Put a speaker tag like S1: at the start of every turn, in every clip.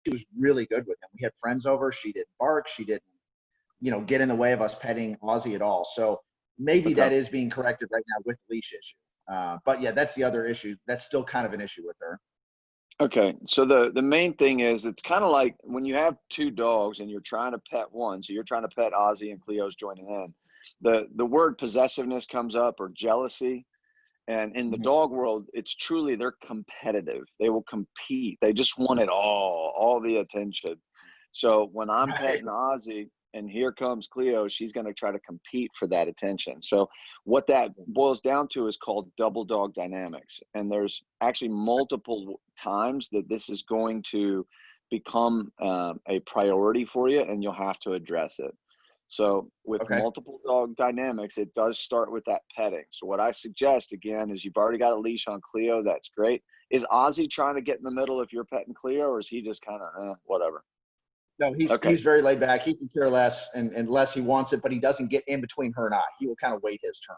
S1: she was really good with him. We had friends over. She didn't bark. She didn't, get in the way of us petting Ozzy at all. So maybe
S2: Okay.
S1: that is being corrected right now with the leash issue. But yeah, that's the other issue. That's still kind of an issue with her.
S2: Okay, so the main thing is it's kind of like when you have two dogs and you're trying to pet one, so you're trying to pet Ozzy and Cleo's joining in. The word possessiveness comes up, or jealousy, and in the
S1: Mm-hmm.
S2: dog world, it's truly they're competitive. They will compete. They just want it all the attention. So when I'm
S1: Right.
S2: petting Ozzy and here comes Cleo, she's going to try to compete for that attention. So what that boils down to is called double dog dynamics. And there's actually multiple times that this is going to become a priority for you, and you'll have to address it. So with
S1: Okay.
S2: multiple dog dynamics, it does start with that petting. So what I suggest, again, is you've already got a leash on Cleo. That's great. Is Ozzy trying to get in the middle if you're petting Cleo, or is he just kind of whatever?
S1: No,
S2: Okay.
S1: he's very laid back. He can care less, and unless he wants it, but he doesn't get in between her and I. He will kind of wait his turn.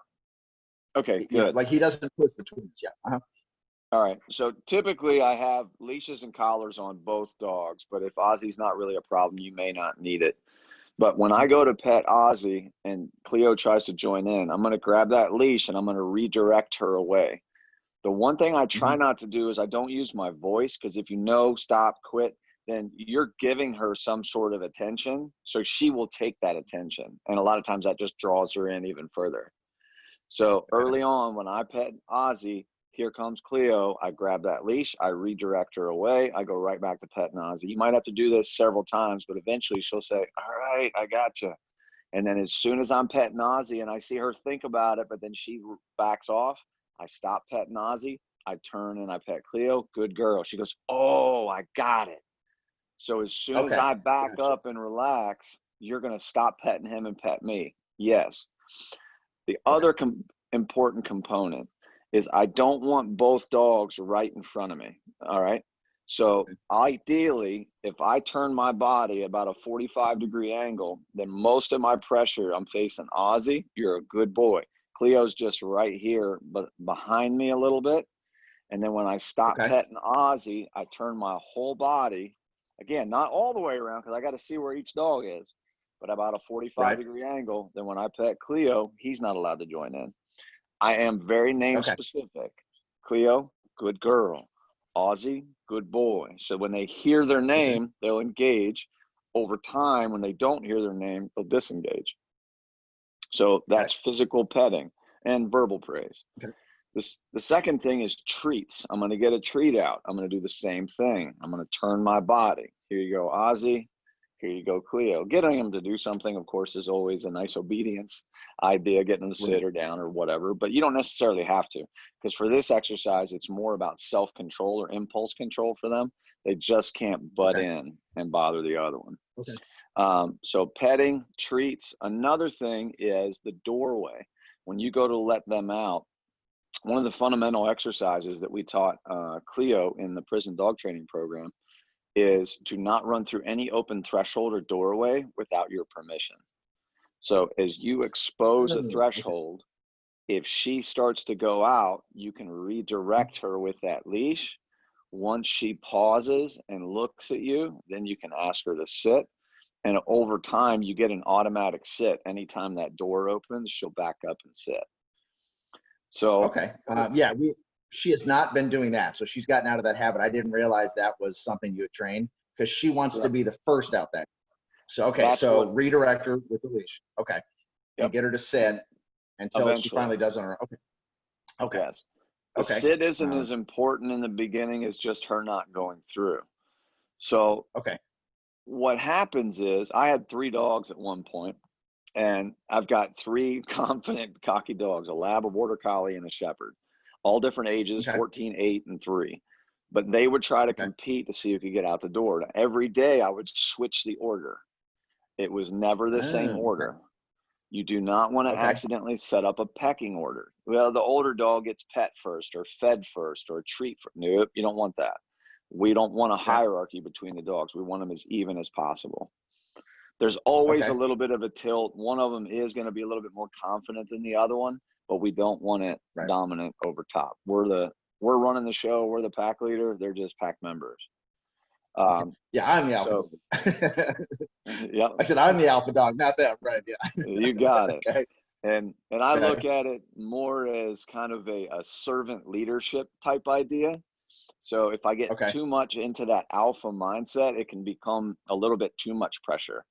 S2: Okay, good.
S1: Like he doesn't push between us yet. Uh-huh.
S2: All right. So typically I have leashes and collars on both dogs, but if Ozzy's not really a problem, you may not need it. But when I go to pet Ozzy and Cleo tries to join in, I'm going to grab that leash and I'm going to redirect her away. The one thing I
S1: Mm-hmm.
S2: try not to do is I don't use my voice, because if you know, stop, quit, then you're giving her some sort of attention. So she will take that attention. And a lot of times that just draws her in even further. So
S1: Okay.
S2: early on, when I pet Ozzy, here comes Cleo, I grab that leash, I redirect her away, I go right back to petting Ozzy. You might have to do this several times, but eventually she'll say, all right, I got you. And then as soon as I'm petting Ozzy and I see her think about it, but then she backs off, I stop petting Ozzy, I turn and I pet Cleo. Good girl. She goes, oh, I got it. So as soon as
S1: Okay.
S2: I back
S1: Gotcha.
S2: up and relax, you're going to stop petting him and pet me. Yes. The
S1: Okay.
S2: other important component is I don't want both dogs right in front of me. All right. So ideally, if I turn my body about a 45-degree angle, then most of my pressure, I'm facing Ozzy. You're a good boy. Cleo's just right here, but behind me a little bit. And then when I stop
S1: Okay.
S2: petting Ozzy, I turn my whole body, again, not all the way around because I got to see where each dog is, but about a 45
S1: Right.
S2: degree angle. Then when I pet Cleo, he's not allowed to join in. I am very name
S1: Okay.
S2: specific. Cleo, good girl. Ozzy, good boy. So when they hear their
S1: Okay.
S2: name, they'll engage. Over time, when they don't hear their name, they'll disengage. So
S1: Okay.
S2: that's physical petting and verbal praise.
S1: Okay.
S2: The second thing is treats. I'm going to get a treat out. I'm going to do the same thing. I'm going to turn my body. Here you go, Ozzy. Here you go, Cleo. Getting them to do something, of course, is always a nice obedience idea, getting them to
S1: Right.
S2: sit or down or whatever, but you don't necessarily have to, because for this exercise, it's more about self-control or impulse control for them. They just can't butt
S1: Okay.
S2: in and bother the other one.
S1: Okay.
S2: So petting, treats. Another thing is the doorway. When you go to let them out, one of the fundamental exercises that we taught Cleo in the prison dog training program is to not run through any open threshold or doorway without your permission. So as you expose a
S1: Oh, okay.
S2: threshold, if she starts to go out, you can redirect her with that leash. Once she pauses and looks at you, then you can ask her to sit. And over time, you get an automatic sit. Anytime that door opens, she'll back up and sit. So
S1: Okay. Yeah, she has not been doing that. So she's gotten out of that habit. I didn't realize that was something you had trained because she wants to
S2: yep,
S1: be the first out there. So, okay.
S2: that's
S1: So
S2: what,
S1: redirect her with the leash. Okay. And
S2: yep.
S1: get her to sit
S2: And
S1: until she
S2: eventually,
S1: finally does on her. Okay. Okay.
S2: yes. The
S1: Okay.
S2: sit isn't
S1: Uh,
S2: as important in the beginning as just her not going through. So
S1: okay.
S2: what happens is I had 3 dogs at one point, and I've got 3 confident, cocky dogs, a lab, a border collie, and a shepherd, all different ages,
S1: Okay.
S2: 14, 8, and 3. But they would try to
S1: Okay.
S2: compete to see who could get out the door. Now, every day I would switch the order. It was never the same
S1: Oh, okay.
S2: order. You do not want to
S1: Okay.
S2: accidentally set up a pecking order. Well, the older dog gets pet first or fed first or treat first. Nope, you don't want that. We don't want a
S1: Okay.
S2: hierarchy between the dogs. We want them as even as possible. There's always a
S1: Okay.
S2: little bit of a tilt. One of them is going to be a little bit more confident than the other one, but we don't want it
S1: Right.
S2: dominant over top. We're running the show. We're the pack leader. They're just pack members.
S1: Yeah, I'm the alpha
S2: So,
S1: dog.
S2: yeah,
S1: I said I'm the alpha dog, not them. Right? Yeah.
S2: you got it.
S1: Okay.
S2: And I
S1: Okay.
S2: look at it more as kind of a servant leadership type idea. So if I get
S1: Okay.
S2: too much into that alpha mindset, it can become a little bit too much pressure.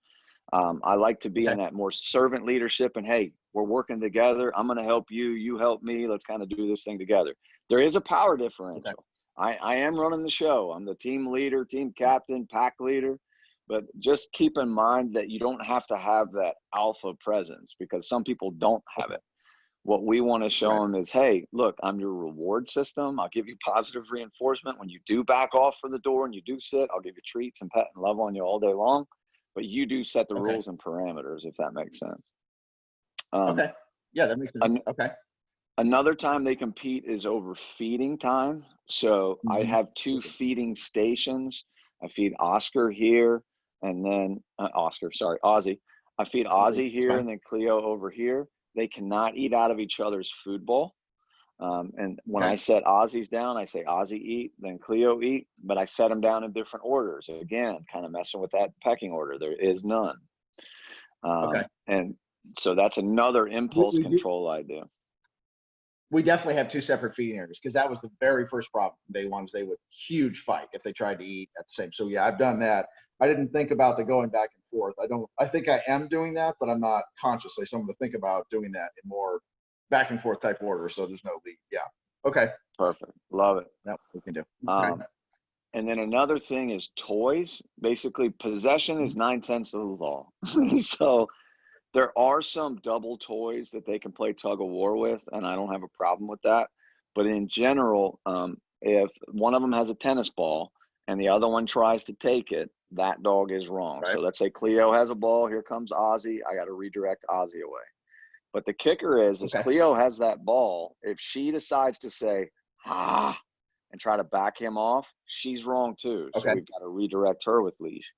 S2: I like to be
S1: Okay.
S2: in that more servant leadership and, hey, we're working together. I'm going to help you. You help me. Let's kind of do this thing together. There is a power
S1: Okay.
S2: differential. I am running the show. I'm the team leader, team captain, pack leader. But just keep in mind that you don't have to have that alpha presence because some people don't have
S1: Okay.
S2: it. What we want to show
S1: Right.
S2: them is, hey, look, I'm your reward system. I'll give you positive reinforcement. When you do back off for the door and you do sit, I'll give you treats and pet and love on you all day long. But you do set the
S1: Okay.
S2: rules and parameters, if that makes sense. Um,
S1: Okay. Yeah, that makes sense.
S2: an,
S1: Okay.
S2: Another time they compete is over feeding time. So I
S1: Hmm.
S2: have two feeding stations. I feed Oscar here and then Ozzy. I feed
S1: Absolutely.
S2: Ozzy
S1: It's
S2: here
S1: fine.
S2: and then Cleo over here. They cannot eat out of each other's food bowl. And when
S1: Okay.
S2: I set Ozzy's down, I say Ozzy eat, then Cleo eat, but I set them down in different orders. Again, kind of messing with that pecking order. There is none.
S1: Okay.
S2: And so that's another impulse
S1: We do.
S2: control I do.
S1: We definitely have two separate feeding areas because that was the very first problem from day one. Was they would huge fight if they tried to eat at the same. So yeah, I've done that. I didn't think about the going back and forth. I don't. I think I am doing that, but I'm not consciously. So I'm going to think about doing that in more back and forth type order. So there's no lead. Yeah. Okay.
S2: Perfect. Love it.
S1: That we can do. Okay.
S2: Um, and then another thing is toys. Basically, possession is 9/10 of the law. So there are some double toys that they can play tug of war with, and I don't have a problem with that. But in general, if one of them has a tennis ball and the other one tries to take it, that dog is wrong.
S1: Right.
S2: So let's say Cleo has a ball. Here comes Ozzy. I got to redirect Ozzy away. But the kicker is
S1: Okay.
S2: Cleo has that ball. If she decides to say, and try to back him off, she's wrong too. So
S1: Okay.
S2: we've got to redirect her with leash.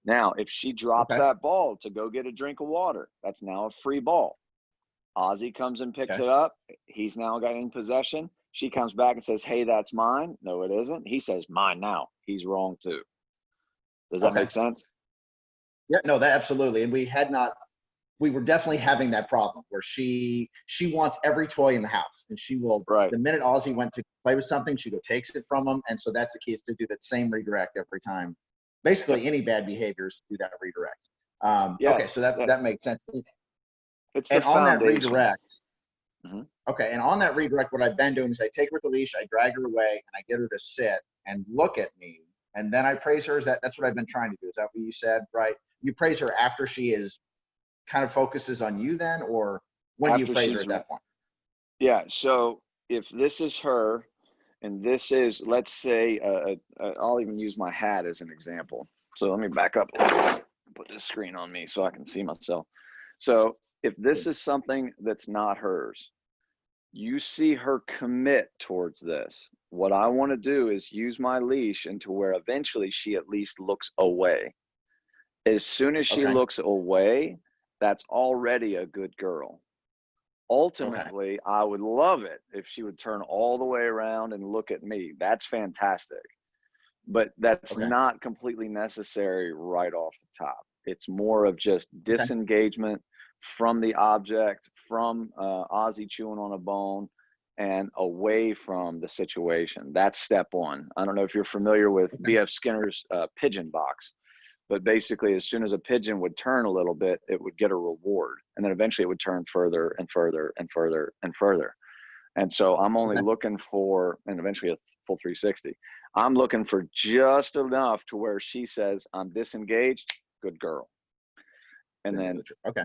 S2: Now, if she drops
S1: Okay.
S2: that ball to go get a drink of water, that's now a free ball. Ozzy comes and picks
S1: Okay.
S2: it up. He's now got in possession. She comes back and says, hey, that's mine. No, it isn't. He says, mine now. He's wrong too. Does that
S1: Okay.
S2: make sense?
S1: Yeah. No, that absolutely. And we had not. We were definitely having that problem where she wants every toy in the house, and she will.
S2: Right.
S1: The minute Ozzy went to play with something, she go takes it from him, and so that's the key is to do that same redirect every time.
S2: Yep.
S1: Basically, any bad behaviors do that redirect.
S2: Yeah.
S1: Okay, so that makes sense.
S2: It's the
S1: And on that
S2: foundation.
S1: redirect,
S2: Mm-hmm.
S1: okay, and on that redirect, what I've been doing is I take her with the leash, I drag her away, and I get her to sit and look at me, and then I praise her. That's what I've been trying to do? Is that what you said? Right? You praise her after she is kind of focuses on you, then, or when do you
S2: After
S1: praise her
S2: she's,
S1: at that point?
S2: yeah. So if this is her and this is, let's say, I'll even use my hat as an example. So let me back up a little bit, put this screen on me so I can see myself. So if this is something that's not hers, you see her commit towards this. What I want to do is use my leash into where eventually she at least looks away. As soon as she
S1: Okay.
S2: looks away, that's already a good girl.
S1: Okay.
S2: Ultimately, I would love it if she would turn all the way around and look at me. That's fantastic. But that's
S1: Okay.
S2: not completely necessary right off the top. It's more of just
S1: Okay.
S2: disengagement from the object, from Ozzy chewing on a bone, and away from the situation. That's step one. I don't know if you're familiar with
S1: Okay.
S2: B.F. Skinner's pigeon box, but basically, as soon as a pigeon would turn a little bit, it would get a reward. And then eventually it would turn further and further and further and further. And so I'm only
S1: Okay.
S2: looking for, and eventually a full 360. I'm looking for just enough to where she says, I'm disengaged, good girl. And then
S1: Okay.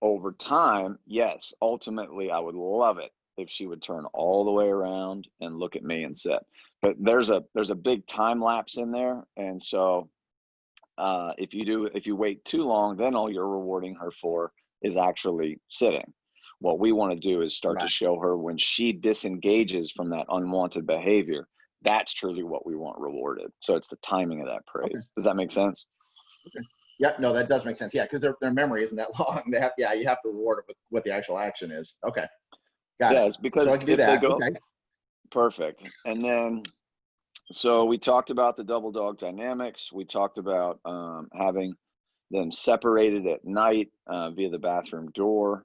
S2: over time, yes, ultimately I would love it if she would turn all the way around and look at me and sit. But there's a big time lapse in there. And so if you wait too long, then all you're rewarding her for is actually sitting. What we want to do is start to
S1: Right.
S2: show her when she disengages from that unwanted behavior. That's truly what we want rewarded. So it's the timing of that praise.
S1: Okay.
S2: Does that make sense?
S1: Okay. Yeah. No, that does make sense. Yeah, because their memory isn't that long. They have. Yeah, you have to reward it with what the actual action is. Okay. Got it.
S2: Yeah, it's
S1: So
S2: because
S1: I can do
S2: if they
S1: that.
S2: go
S1: Okay.
S2: perfect, and then So we talked about the double dog dynamics. We talked about having them separated at night via the bathroom door.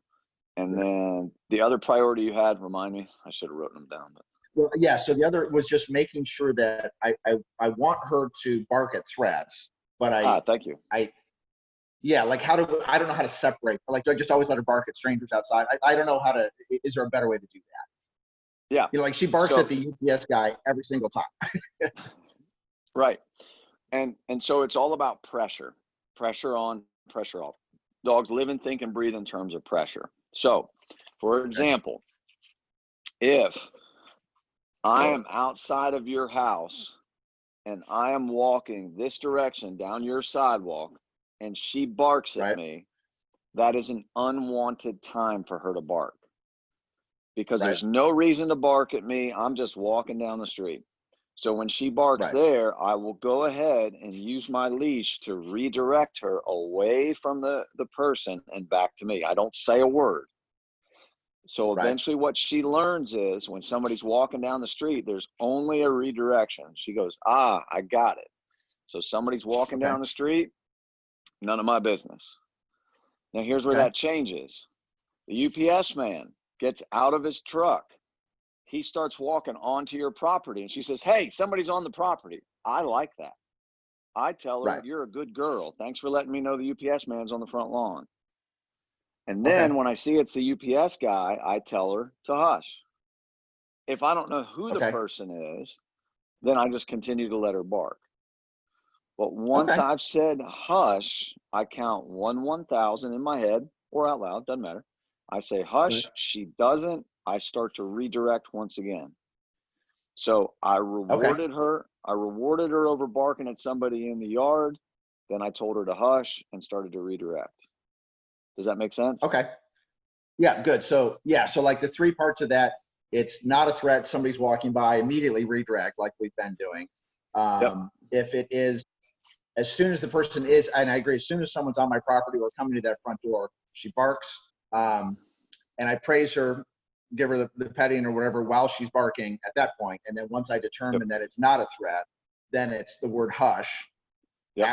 S2: And then the other priority you had, remind me, I should have written them down. But.
S1: Well, yeah. So the other was just making sure that I want her to bark at threats, but
S2: Thank you.
S1: yeah, like I don't know how to separate. Like, do I just always let her bark at strangers outside? I don't know how to, is there a better way to do that?
S2: Yeah.
S1: You know, like she barks at the UPS guy every single time.
S2: Right. And so it's all about pressure on, pressure off. Dogs live and think and breathe in terms of pressure. So, for example, if I am outside of your house and I am walking this direction down your sidewalk and she barks at me, that is an unwanted time for her to bark, because there's no reason to bark at me. I'm just walking down the street. So when she barks there, I will go ahead and use my leash to redirect her away from the person and back to me. I don't say a word. So eventually what she learns is when somebody's walking down the street, there's only a redirection. She goes, I got it. So somebody's walking down the street, none of my business. Now here's where that changes. The UPS man gets out of his truck. He starts walking onto your property and she says, hey, somebody's on the property. I like that. I tell her, you're a good girl. Thanks for letting me know the UPS man's on the front lawn. And then when I see it's the UPS guy, I tell her to hush. If I don't know who the person is, then I just continue to let her bark. But once I've said hush, I count 1,000 in my head or out loud, doesn't matter. I say hush, she doesn't, I start to redirect once again. So I rewarded her. I rewarded her over barking at somebody in the yard. Then I told her to hush and started to redirect. Does that make sense?
S1: Okay. Yeah, good. So yeah, so like the three parts of that, it's not a threat, somebody's walking by, immediately redirect like we've been doing. If it is, as soon as the person is, and I agree, as soon as someone's on my property or coming to that front door, she barks, and I praise her, give her the petting or whatever while she's barking at that point. And then once I determine that it's not a threat, then it's the word hush.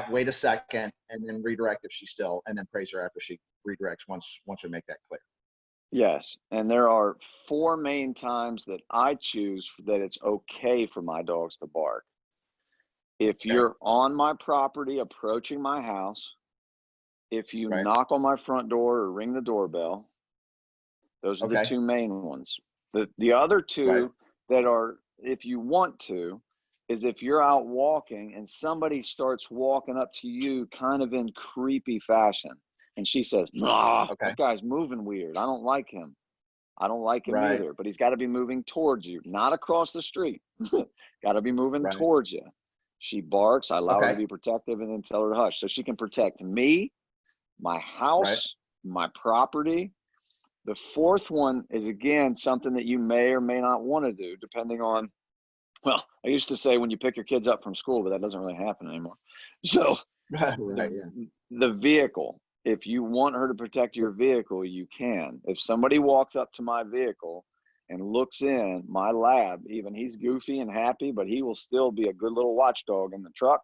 S1: Wait a second, and then redirect if she's still, and then praise her after she redirects once we make that clear.
S2: Yes, and there are 4 main times that I choose that it's okay for my dogs to bark. If you're on my property approaching my house, if you knock on my front door or ring the doorbell, those are the 2 main ones. The other 2 that are, if you want to, is if you're out walking and somebody starts walking up to you kind of in creepy fashion. And she says, that guy's moving weird. I don't like him. I don't like him either, but he's got to be moving towards you, not across the street. Got to be moving towards you. She barks. I allow her to be protective and then tell her to hush. So she can protect me, my house, my property. The 4th one is, again, something that you may or may not want to do, depending on, well, I used to say when you pick your kids up from school, but that doesn't really happen anymore. So the vehicle, if you want her to protect your vehicle, you can. If somebody walks up to my vehicle and looks in, my lab, even he's goofy and happy, but he will still be a good little watchdog in the truck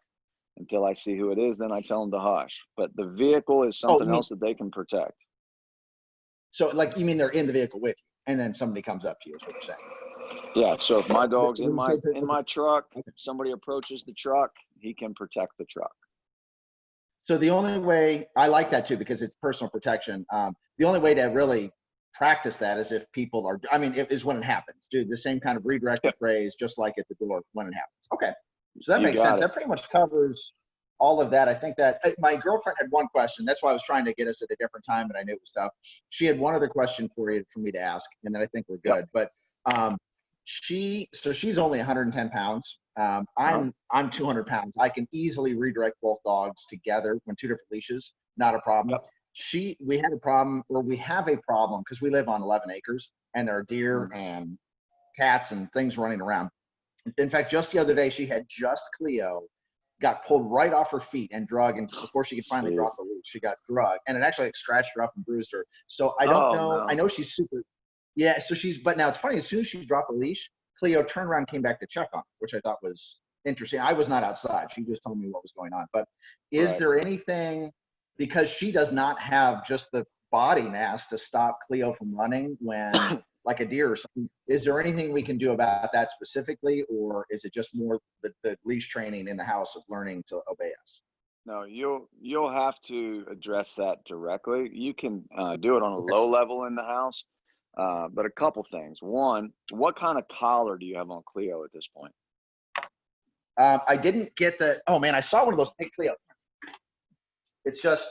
S2: until I see who it is. Then I tell him to hush. But the vehicle is something else that they can protect.
S1: So like, you mean they're in the vehicle with you and then somebody comes up to you is what you're saying?
S2: Yeah, so if my dog's in my truck, somebody approaches the truck, he can protect the truck.
S1: So the only way, I like that too, because it's personal protection. The only way to really practice that is if people are, I mean, is when it happens. Do the same kind of redirected phrase, just like at the door when it happens. Okay, so that makes sense. That pretty much covers all of that. I think that my girlfriend had one question. That's why I was trying to get us at a different time, but I knew it was tough. She had one other question for me to ask, and then I think we're good. But she's only 110 pounds. I'm 200 pounds. I can easily redirect both dogs together when 2 different leashes, not a problem. We have a problem because we live on 11 acres and there are deer and cats and things running around. In fact, just the other day, she had Cleo got pulled right off her feet and drug, and before she could finally drop the leash, she got drugged, and it actually like scratched her up and bruised her. So I don't know. No. I know she's super. Yeah. So but now it's funny. As soon as she dropped the leash, Cleo turned around and came back to check on her, which I thought was interesting. I was not outside. She just told me what was going on. But is
S2: Right.
S1: there anything, because she does not have just the body mass to stop Cleo from running when like a deer or something, is there anything we can do about that specifically, or is it just more the leash training in the house of learning to obey us?
S2: No, you'll have to address that directly. You can do it on a
S1: Okay.
S2: low level in the house, but a couple things. One, what kind of collar do you have on Cleo at this point?
S1: I didn't get the, oh man, I saw one of those. Hey, Cleo. It's just,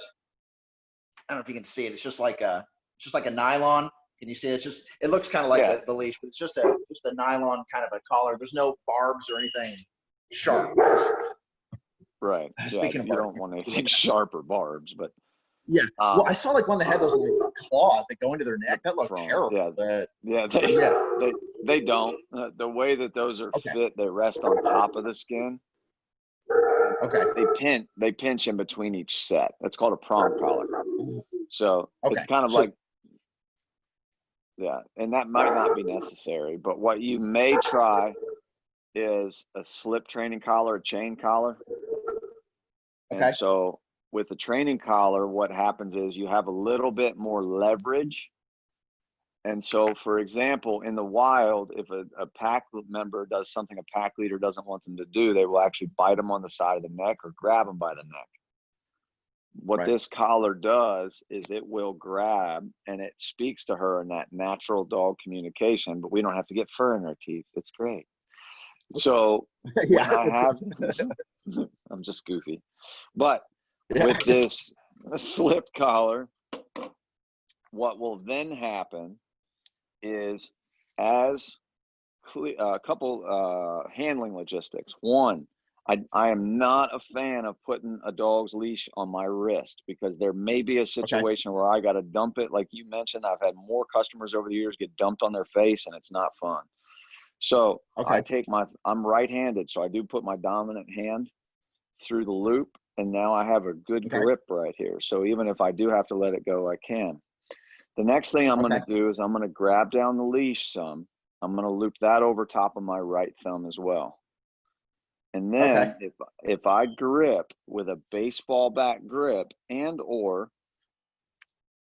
S1: I don't know if you can see it. It's just like a nylon. Can you see it? It's just, it looks kind of like
S2: Yeah,
S1: the leash, but it's just a nylon kind of a collar. There's no barbs or anything sharp.
S2: right. Yeah,
S1: Speaking of
S2: you
S1: barbs,
S2: don't want anything sharp or barbs, but
S1: yeah. Well, I
S2: um,
S1: saw like one that had those like claws that go into their
S2: the
S1: neck. That looked
S2: prong.
S1: terrible.
S2: Yeah,
S1: But
S2: yeah.
S1: yeah.
S2: They don't. The way that those are
S1: Okay.
S2: fit, they rest on top of the skin, and
S1: Okay.
S2: they pinch in between each set. That's called a prong collar. So it's
S1: Okay.
S2: kind of
S1: So
S2: like, yeah, and that might not be necessary, but what you may try is a slip training collar, a chain collar. And
S1: okay.
S2: so with the training collar, what happens is you have a little bit more leverage. And so, for example, in the wild, if a pack member does something a pack leader doesn't want them to do, they will actually bite them on the side of the neck or grab them by the neck. What
S1: Right.
S2: this collar does is it will grab and it speaks to her in that natural dog communication, but we don't have to get fur in our teeth. It's great. So when
S1: Yeah.
S2: I have, I'm just goofy, but
S1: Yeah.
S2: with this slip collar, what will then happen is as a couple handling logistics. One, I am not a fan of putting a dog's leash on my wrist because there may be a
S1: Okay.
S2: situation where I got to dump it. Like you mentioned, I've had more customers over the years get dumped on their face and it's not fun. So
S1: Okay.
S2: I'm right-handed, so I do put my dominant hand through the loop, and now I have a good
S1: Okay.
S2: grip right here. So even if I do have to let it go, I can. The next thing I'm going
S1: Okay.
S2: to do is I'm going to grab down the leash some. I'm going to loop that over top of my right thumb as well. And
S1: Okay.
S2: then if I grip with a baseball bat grip, and or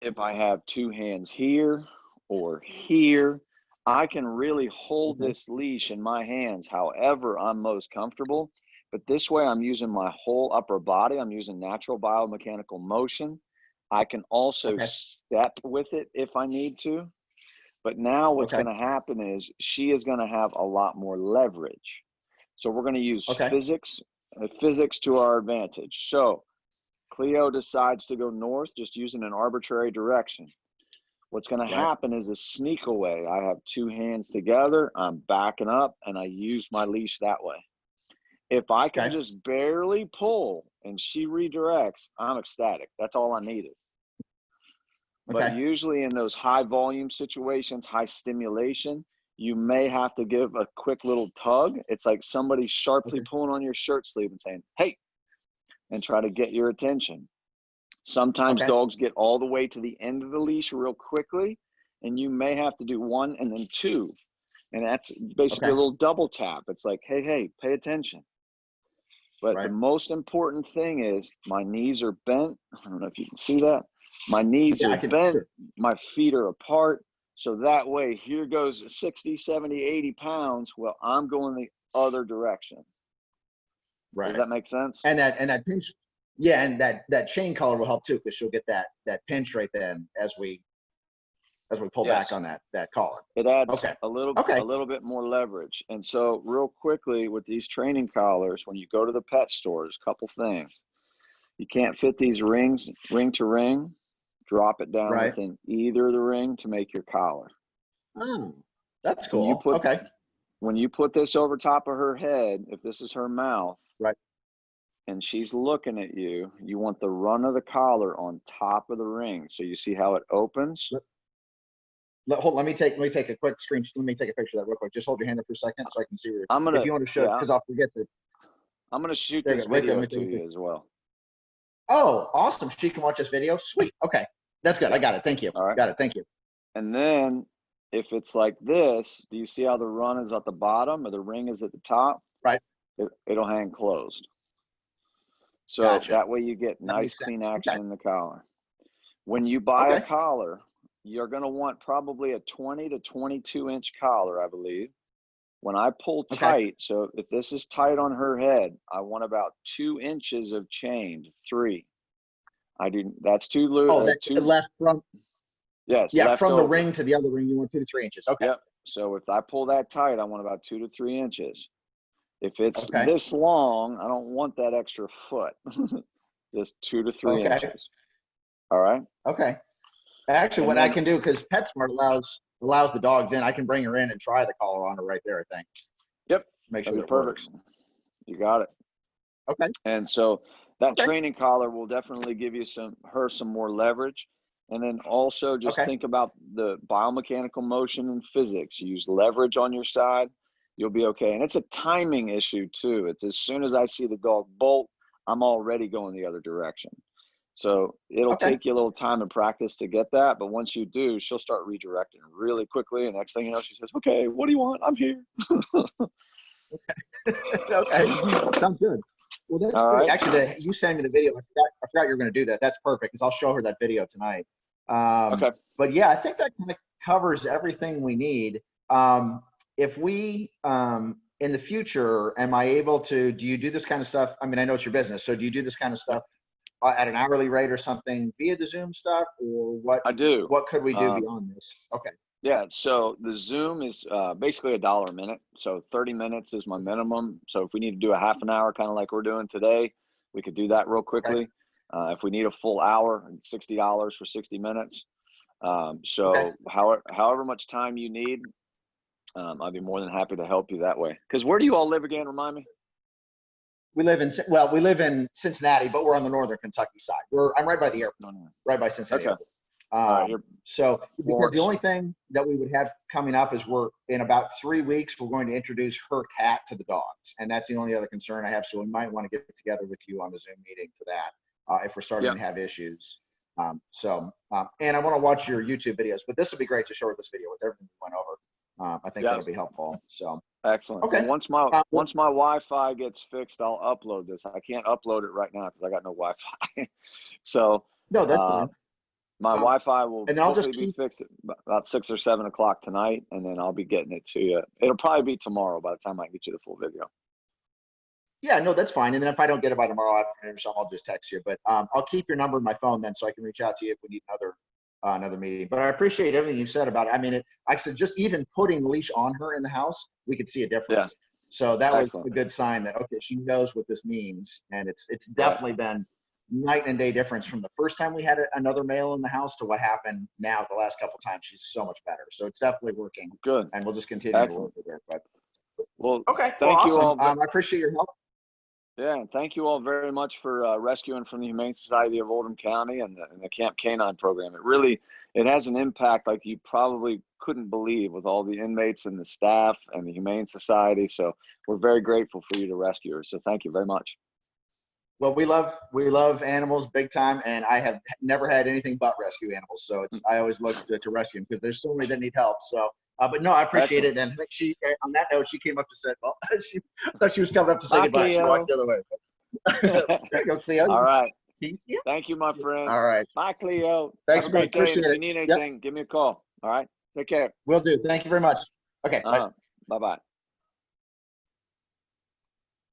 S2: if I have two hands here or here, I can really hold
S1: Okay.
S2: this leash in my hands however I'm most comfortable. But this way I'm using my whole upper body. I'm using natural biomechanical motion. I can also
S1: Okay.
S2: step with it if I need to. But now what's
S1: Okay.
S2: going to happen is she is going to have a lot more leverage. So we're going to use
S1: Okay.
S2: physics to our advantage. So Cleo decides to go north just using an arbitrary direction. What's going to
S1: Right.
S2: happen is a sneak away. I have two hands together, I'm backing up, and I use my leash that way. If I can
S1: Okay.
S2: just barely pull and she redirects, I'm ecstatic. That's all I needed. But
S1: Okay.
S2: usually in those high volume situations, high stimulation, you may have to give a quick little tug. It's like somebody sharply
S1: Okay.
S2: pulling on your shirt sleeve and saying, hey, and try to get your attention. Sometimes
S1: Okay.
S2: dogs get all the way to the end of the leash real quickly, and you may have to do one and then two. And that's basically a
S1: Okay.
S2: little double tap. It's like, hey, pay attention. But the
S1: Right.
S2: most important thing is my knees are bent. I don't know if you can see that. My knees
S1: Yeah,
S2: are
S1: I can.
S2: bent.
S1: Sure.
S2: My feet are apart. So that way, here goes 60, 70, 80 pounds. Well, I'm going the other direction. Does
S1: Right.
S2: that make sense?
S1: And that pinch. Yeah, and that chain collar will help too, because she'll get that pinch right then as we pull back
S2: Yes.
S1: on that collar.
S2: It adds
S1: Okay.
S2: a
S1: Okay.
S2: little bit more leverage. And so real quickly with these training collars, when you go to the pet stores, a couple things. You can't fit these rings ring to ring. Drop it down
S1: Right.
S2: within either of the ring to make your collar.
S1: Oh, that's
S2: When you
S1: cool.
S2: put
S1: Okay.
S2: when you put this over top of her head, if this is her mouth
S1: Right.
S2: and she's looking at you, you want the run of the collar on top of the ring. So you see how it opens?
S1: Let me take a quick screen. Let me take a picture of that real quick. Just hold your hand up for a second so I can see where.
S2: I'm
S1: If
S2: gonna
S1: you want to show,
S2: yeah,
S1: because I'll forget that.
S2: I'm gonna shoot
S1: There you
S2: this
S1: go. Right there. Let
S2: video
S1: me
S2: to
S1: take a
S2: you
S1: picture.
S2: as well.
S1: Oh, awesome. She can watch this video. Sweet. Okay. That's good. I
S2: Yeah.
S1: got it. Thank you.
S2: All right.
S1: Got it. Thank you.
S2: And then if it's like this, do you see how the run is at the bottom or the ring is at the top?
S1: Right.
S2: it'll hang closed. So
S1: Gotcha.
S2: that way you get
S1: That
S2: nice
S1: makes sense.
S2: clean action
S1: Okay.
S2: in the collar. When you buy a
S1: Okay.
S2: collar, you're going to want probably a 20 to 22-inch collar, I believe. When I pull
S1: Okay.
S2: tight, so if this is tight on her head, I want about 2 inches of chain, 3. That's too loose,
S1: Oh, that left from,
S2: yes,
S1: yeah,
S2: left
S1: from the
S2: over.
S1: ring to the other ring, you want 2 to 3 inches. Okay.
S2: Yep. So if I pull that tight, I want about 2 to 3 inches. If it's
S1: Okay.
S2: this long, I don't want that extra foot. Just 2 to 3
S1: Okay.
S2: inches. All right.
S1: Okay. Actually,
S2: And
S1: what I
S2: then,
S1: can do, because PetSmart allows the dogs in, I can bring her in and try the collar on her right there, I think.
S2: yep,
S1: Make sure
S2: that'd
S1: that
S2: be
S1: it
S2: perfect.
S1: works.
S2: You got it.
S1: Okay.
S2: And so that
S1: Okay.
S2: training collar will definitely give you some more leverage. And then also just
S1: Okay.
S2: think about the biomechanical motion and physics. Use leverage on your side, you'll be okay. And it's a timing issue too. It's as soon as I see the dog bolt, I'm already going the other direction. So it'll
S1: Okay.
S2: take you a little time and practice to get that. But once you do, she'll start redirecting really quickly. And next thing you know, she says, okay, what do you want? I'm here.
S1: Okay. Sounds good. Well, that's
S2: All
S1: great.
S2: right.
S1: Actually, you sent me the video. I forgot you were going to do that. That's perfect because I'll show her that video tonight.
S2: Okay.
S1: But yeah, I think that kind of covers everything we need. If we, in the future, am I able to, do you do this kind of stuff? I mean, I know it's your business. So do you do this kind of
S2: Yep.
S1: stuff at an hourly rate or something via the Zoom stuff, or
S2: I do.
S1: what could we do beyond this? Okay.
S2: Yeah, so the Zoom is basically $1 a minute. So 30 minutes is my minimum. So if we need to do a half an hour, kind of like we're doing today, we could do that real
S1: Okay.
S2: quickly. If we need a full hour, $60 for 60 minutes.
S1: Okay.
S2: So however much time you need, I'd be more than happy to help you that way. Because where do you all live again? Remind me.
S1: We live in Cincinnati, but we're on the northern Kentucky side. I'm right by the airport,
S2: No.
S1: right by Cincinnati
S2: Okay.
S1: Airport.
S2: All right.
S1: So because
S2: Works.
S1: the only thing that we would have coming up is we're in about 3 weeks, we're going to introduce her cat to the dogs. And that's the only other concern I have. So we might want to get together with you on the Zoom meeting for that if we're starting
S2: Yep.
S1: to have issues. And I want to watch your YouTube videos, but this would be great to show her this video with everything we went over. I think that'll be helpful. So
S2: Excellent.
S1: okay.
S2: Well, once my Wi-Fi gets fixed, I'll upload this. I can't upload it right now because I got no Wi-Fi. So
S1: No, that's fine.
S2: my Wi-Fi will
S1: and I'll just
S2: hopefully be fixed at about 6 or 7 o'clock tonight, and then I'll be getting it to you. It'll probably be tomorrow by the time I get you the full video.
S1: Yeah, no, that's fine. And then if I don't get it by tomorrow afternoon or something, I'll just text you. But I'll keep your number in my phone then, so I can reach out to you if we need another meeting. But I appreciate everything you said about it. I mean, like I said, just even putting the leash on her in the house, we could see a difference.
S2: Yeah.
S1: So that
S2: Excellent.
S1: was a good sign that okay, she knows what this means, and it's definitely been night and day difference from the first time we had another male in the house to what happened now the last couple of times. She's so much better. So it's definitely working.
S2: Good.
S1: And we'll just continue to work with her. But
S2: well,
S1: okay,
S2: thank you
S1: awesome.
S2: all.
S1: I appreciate your help.
S2: Yeah, and thank you all very much for rescuing from the Humane Society of Oldham County and the Camp Canine program. It has an impact like you probably couldn't believe with all the inmates and the staff and the Humane Society. So we're very grateful for you to rescue her. So thank you very much.
S1: Well, we love animals big time, and I have never had anything but rescue animals. So I always look to rescue them because there's so many that need help. So, but no, I appreciate it. And I think on that note, she came up to say, well, she thought she was coming up to say
S2: Bye,
S1: goodbye. She
S2: Cleo.
S1: walked the other way. There you go, Cleo.
S2: All right.
S1: Yeah.
S2: Thank you, my friend.
S1: All right.
S2: Bye, Cleo.
S1: Thanks,
S2: Have a great day. And if
S1: appreciate
S2: you
S1: it.
S2: need
S1: Yep.
S2: anything, give me a call. All right. Take care.
S1: Will do. Thank you very much. Okay. Bye.
S2: Bye-bye.